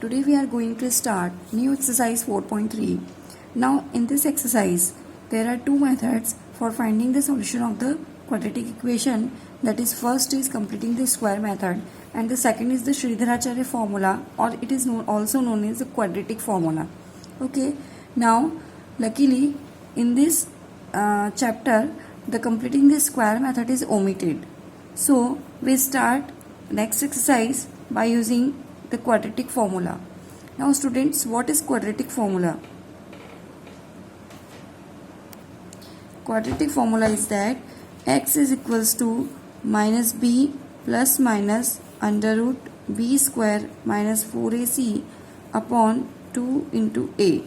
Today we are going to start new exercise 4.3. Now in this exercise there are two methods for finding the solution of the quadratic equation. That is, first is completing the square method and the second is the Sridharacharya formula, or it is also known as the quadratic formula. Okay, now luckily in this chapter the completing the square method is omitted. So we start next exercise by using the quadratic formula. Now students, what is quadratic formula? Quadratic formula is that x is equals to minus b plus minus under root b square minus 4ac upon 2 into a.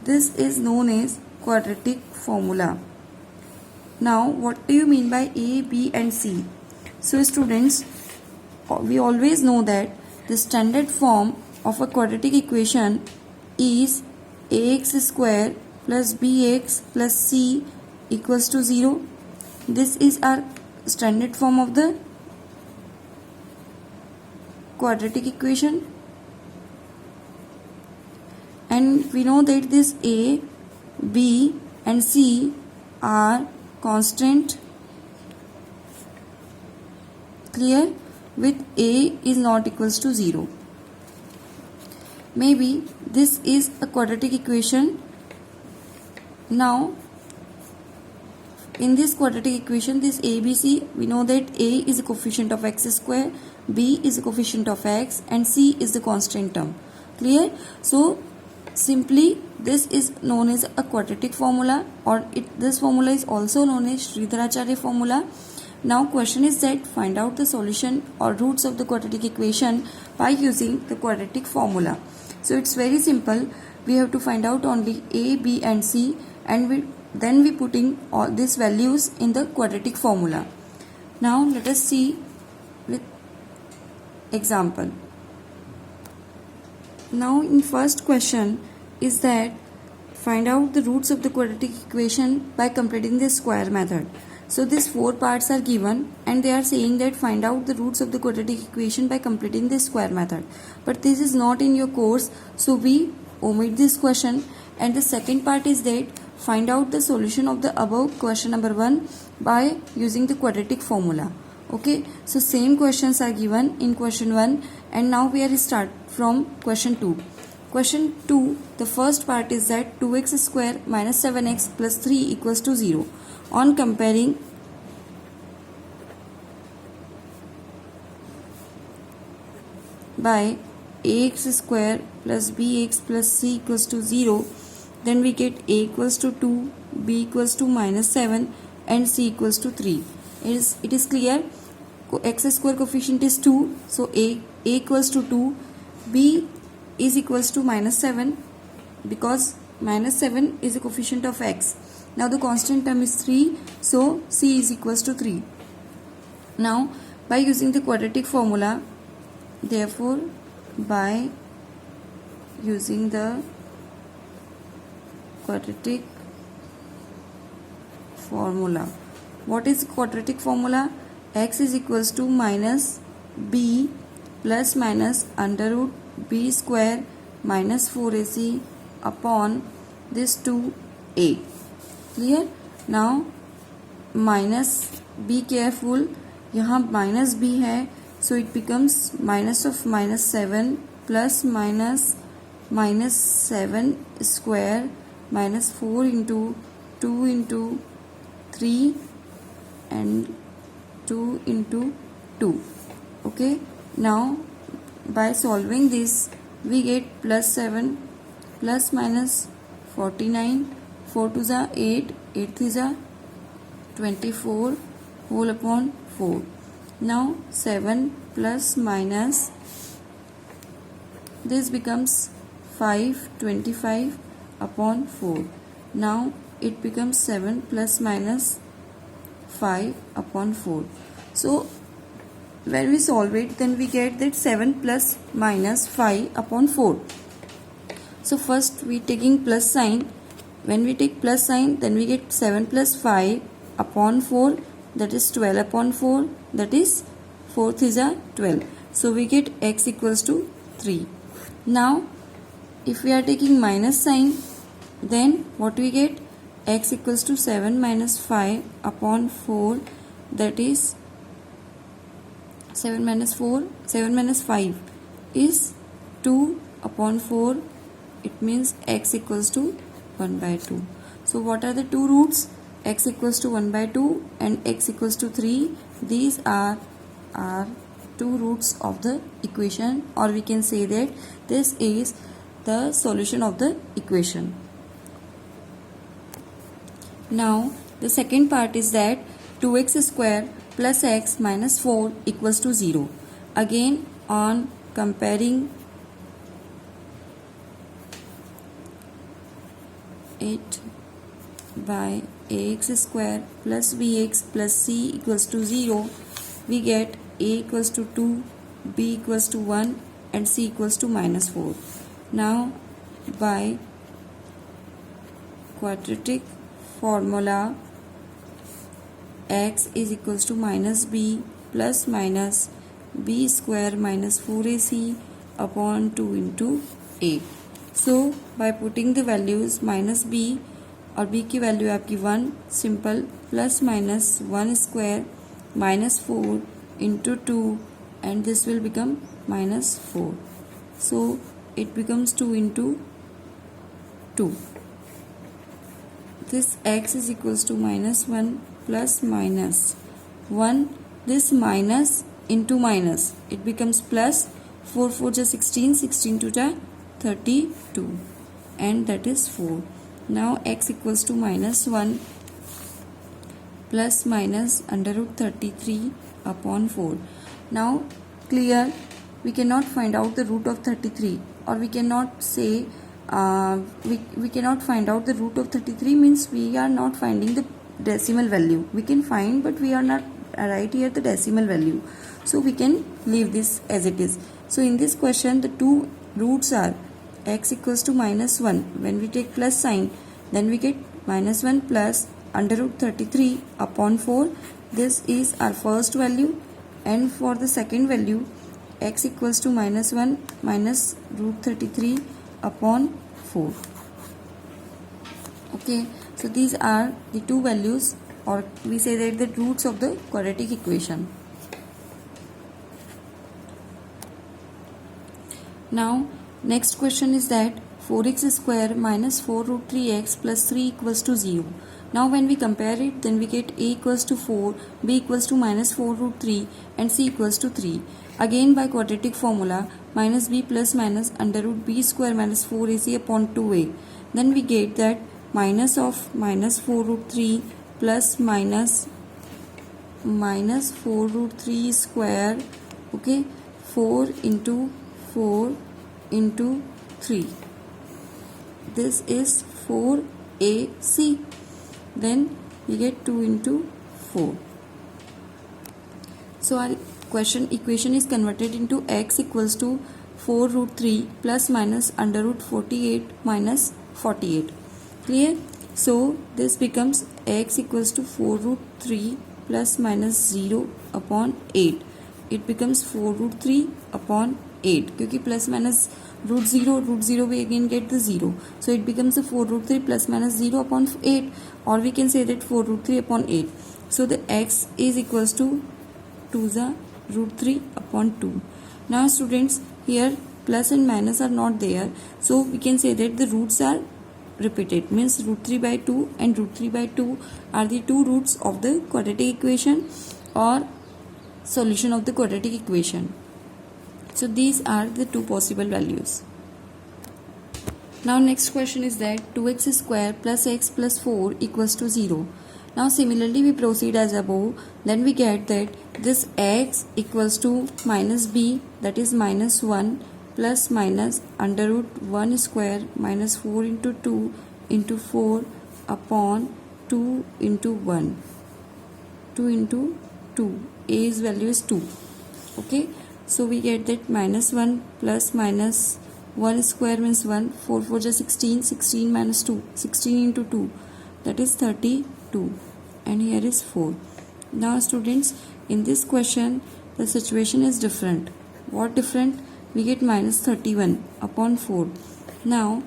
This is known as quadratic formula. Now what do you mean by a, b and c? So students, we always know that the standard form of a quadratic equation is ax square plus bx plus c equals to 0. This is our standard form of the quadratic equation, and we know that this a, b and c are constant. Clear? With a is not equals to 0. Maybe this is a quadratic equation. Now in this quadratic equation, this ABC, we know that a is a coefficient of x square, b is a coefficient of x and c is the constant term. Clear? So simply this is known as a quadratic formula, or this formula is also known as Sridharacharya formula. Now question is that find out the solution or roots of the quadratic equation by using the quadratic formula. So it's very simple. We have to find out only a, b and c, and then we putting all these values in the quadratic formula. Now let us see with example. Now in first question is that find out the roots of the quadratic equation by completing the square method. So these four parts are given and they are saying that find out the roots of the quadratic equation by completing the square method. But this is not in your course, so we omit this question. And the second part is that find out the solution of the above question number 1 by using the quadratic formula. Okay, so same questions are given in question 1, and now we are start from question 2. Question 2, the first part is that 2x square minus 7x plus 3 equals to 0. On comparing by ax square plus bx plus c equals to 0, then we get a equals to 2, b equals to minus 7 and c equals to 3. It is clear. X square coefficient is 2, so a equals to 2, b is equals to minus 7 because minus 7 is a coefficient of x. Now the constant term is 3, so c is equals to 3. Now by using the quadratic formula, therefore by using the quadratic formula, what is quadratic formula? X is equals to minus b plus minus under root b square minus 4ac upon this 2a. Clear? Now minus, be careful, यहाँ minus b है, so it becomes minus of minus 7 plus minus 7 square minus 4 into 2 into 3 and 2 into 2. Okay, now by solving this we get plus 7 plus minus 49, 4 to the 8, 8 to the 24 whole upon 4. Now 7 plus minus, this becomes 525 upon 4. Now it becomes 7 plus minus 5 upon 4. So when we solve it, then we get that 7 plus minus 5 upon 4. So first we taking plus sign. When we take plus sign, then we get 7 plus 5 upon 4, that is 12 upon 4, that is 4th is a 12. So we get x equals to 3. Now if we are taking minus sign, then what we get? X equals to 7 minus 5 upon 4, that is 7 minus 5 is 2 upon 4. It means x equals to 1 by 2. So what are the two roots? X equals to 1 by 2 and x equals to 3. These are two roots of the equation, or we can say that this is the solution of the equation. Now the second part is that 2x square plus x minus 4 equals to 0. Again, on comparing it by ax square plus bx plus c equals to 0, we get a equals to 2, b equals to 1 and c equals to minus 4. Now by quadratic formula, x is equals to minus b plus minus b square minus 4ac upon 2 into a. So by putting the values minus b और b की value है आपकी 1, simple, plus minus 1 square minus 4 into 2 and this will become minus 4. So it becomes 2 into 2. This x is equals to minus 1 plus minus 1. This minus into minus, it becomes plus. 4 4 is 16, 16 2 is 32 and that is 4. Now x equals to minus 1 plus minus under root 33 upon 4. Now clear, we cannot find out the root of 33, or we cannot say we cannot find out the root of 33 means we are not finding the decimal value. We can find, but we are not right here the decimal value, so we can leave this as it is. So in this question the two roots are x equals to minus 1. When we take plus sign, then we get minus 1 plus under root 33 upon 4. This is our first value, and for the second value x equals to minus 1 minus root 33 upon 4. Okay, so these are the two values, or we say that the roots of the quadratic equation. Now next question is that 4x square minus 4 root 3x plus 3 equals to 0. Now when we compare it, then we get a equals to 4, b equals to minus 4 root 3 and c equals to 3. Again by quadratic formula, minus b plus minus under root b square minus 4ac upon 2a. Then we get that minus of minus 4 root 3 plus minus 4 root 3 square, okay, 4 into 4 into 3. This is 4ac. Then we get 2 into 4. So our equation is converted into x equals to 4 root 3 plus minus under root 48 minus 48. Clear? So this becomes x equals to 4 root 3 plus minus 0 upon 8. It becomes 4 root 3 upon 8 क्योंकि plus minus root 0 we again get the 0. So it becomes a 4 root 3 plus minus 0 upon 8, or we can say that 4 root 3 upon 8. So the x is equals to 2 the root 3 upon 2. Now students, here plus and minus are not there, so we can say that the roots are repeated, means root 3 by 2 and root 3 by 2 are the two roots of the quadratic equation or solution of the quadratic equation. So these are the two possible values. Now next question is that 2x square plus x plus 4 equals to 0. Now similarly we proceed as above. Then we get that this x equals to minus b, that is minus 1 plus minus under root 1 square minus 4 into 2 into 4 upon 2 into 1. 2 into 2. A's value is 2. Okay. So we get that minus 1 plus minus 1 square means 1. 4 4 is 16. 16 minus 2. 16 into 2. That is 32. And here is 4. Now students, in this question, the situation is different. What different? we get minus 31 upon 4. Now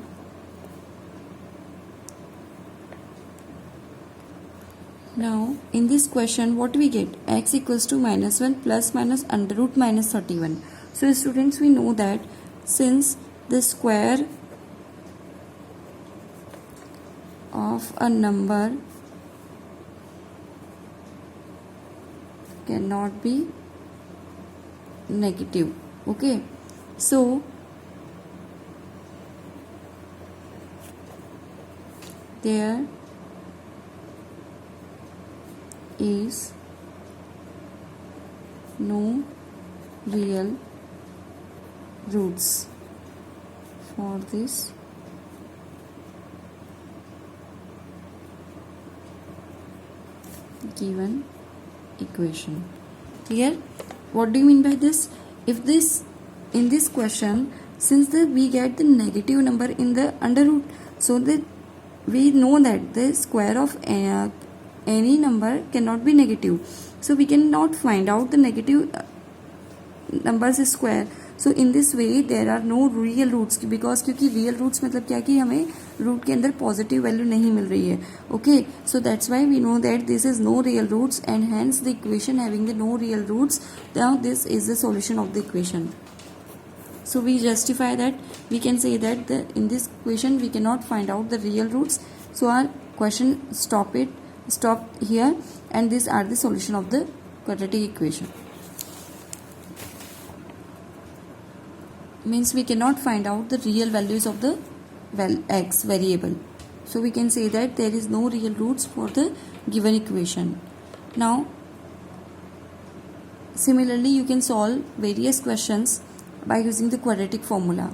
in this question what we get? X equals to minus 1 plus minus under root minus 31. So students, we know that since the square of a number cannot be negative, okay, so there is no real roots for this given equation. Clear? What do you mean by this? If this, in this question, since we get the negative number in the under root, so that we know that the square of any number cannot be negative, so we cannot find out the negative numbers square. So in this way there are no real roots, because क्योंकि real roots मतलब क्या कि हमें root के अंदर positive value नहीं मिल रही है. Okay, so that's why we know that this is no real roots, and hence the equation having the no real roots, now this is the solution of the equation. So we justify that, we can say that in this equation we cannot find out the real roots. So our question stop here, and these are the solution of the quadratic equation. Means we cannot find out the real values of the x variable. So we can say that there is no real roots for the given equation. Now similarly you can solve various questions by using the quadratic formula.